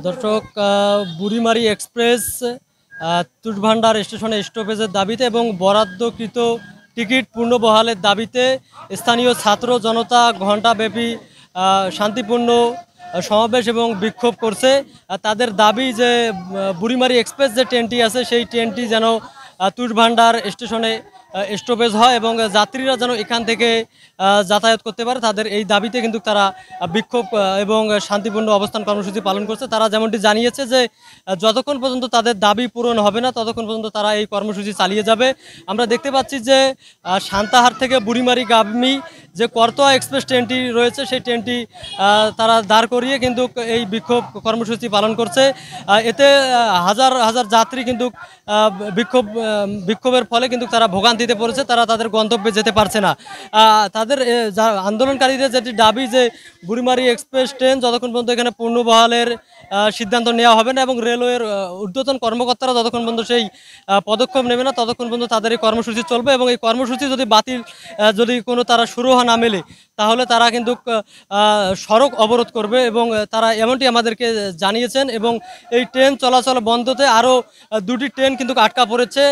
দর্শক, বুড়িমারি এক্সপ্রেস তুষভান্ডার স্টেশনে স্টপেজের দাবিতে এবং বরাদ্দকৃত টিকিট পূর্ণবহালের দাবিতে স্থানীয় ছাত্র জনতা ঘণ্টাব্যাপী শান্তিপূর্ণ সমাবেশ এবং বিক্ষোভ করছে। তাদের দাবি যে বুড়িমারি এক্সপ্রেস যে ট্রেনটি আছে সেই ট্রেনটি যেন তুষভান্ডার স্টেশনে স্টপেজ হয় এবং যাত্রীরা যেন এখান থেকে যাতায়াত করতে পারে। তাদের এই দাবিতে কিন্তু তারা বিক্ষোভ এবং শান্তিপূর্ণ অবস্থান কর্মসূচি পালন করছে। তারা যেমনটি জানিয়েছে যে যতক্ষণ পর্যন্ত তাদের দাবি পূরণ হবে না ততক্ষণ পর্যন্ত তারা এই কর্মসূচি চালিয়ে যাবে। আমরা দেখতে পাচ্ছি যে সান্তাহার থেকে বুড়িমারিগামী যে করতোয়া এক্সপ্রেস ট্রেনটি রয়েছে সেই ট্রেনটি তারা দাঁড় করিয়ে কিন্তু এই বিক্ষোভ কর্মসূচি পালন করছে। এতে হাজার হাজার যাত্রী কিন্তু বিক্ষোভের ফলে কিন্তু তারা ভোগান্তিতে পড়েছে, তারা তাদের গন্তব্যে যেতে পারছে না। তাদের আন্দোলনকারীদের যেটি দাবি যে বুড়িমারি এক্সপ্রেস ট্রেন যতক্ষণ পর্যন্ত এখানে পূর্ণবহালের সিদ্ধান্ত নেওয়া হবে না এবং রেলওয়ের ঊর্ধ্বতন কর্মকর্তারা যতক্ষণ পর্যন্ত সেই পদক্ষেপ নেবে না ততক্ষণ পর্যন্ত তাদের এই কর্মসূচি চলবে এবং এই কর্মসূচি যদি বাতিল যদি কোনো তারা সুরাহা না মেলে তাহলে তারা কিন্তু সড়ক অবরোধ করবে এবং তারা এমনটি আমাদেরকে জানিয়েছেন। এবং এই ট্রেন চলাচল বন্ধতে আরও দুটি ট্রেন কিন্তু আটকা পড়েছে,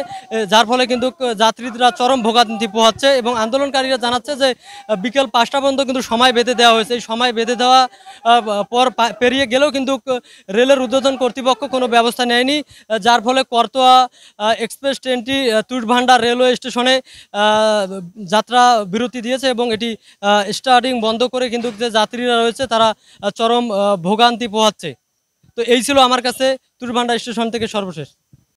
যার ফলে কিন্তু যাত্রীরা চরম ভোগান্তি পোহাচ্ছে এবং আন্দোলনকারীরা জানাচ্ছে যে বিকেল 5টা পর্যন্ত কিন্তু সময় বেঁধে দেওয়া হয়েছে। এই সময় বেঁধে দেওয়া পর পেরিয়ে গেলেও কিন্তু রেলের ঊর্ধ্বতন কর্তৃপক্ষ কোনো ব্যবস্থা নেয়নি, যার ফলে করতোয়া এক্সপ্রেস ট্রেনটি তুষভান্ডার রেলওয়ে স্টেশনে যাত্রা বিরতি দিয়েছে এবং এটি স্টার্টিং বন্ধ করে কিন্তু যে যাত্রীরা রয়েছে তারা চরম ভোগান্তি পোহাচ্ছে। তো এই ছিল আমার কাছে তুষভান্ডার স্টেশন থেকে সর্বশেষ।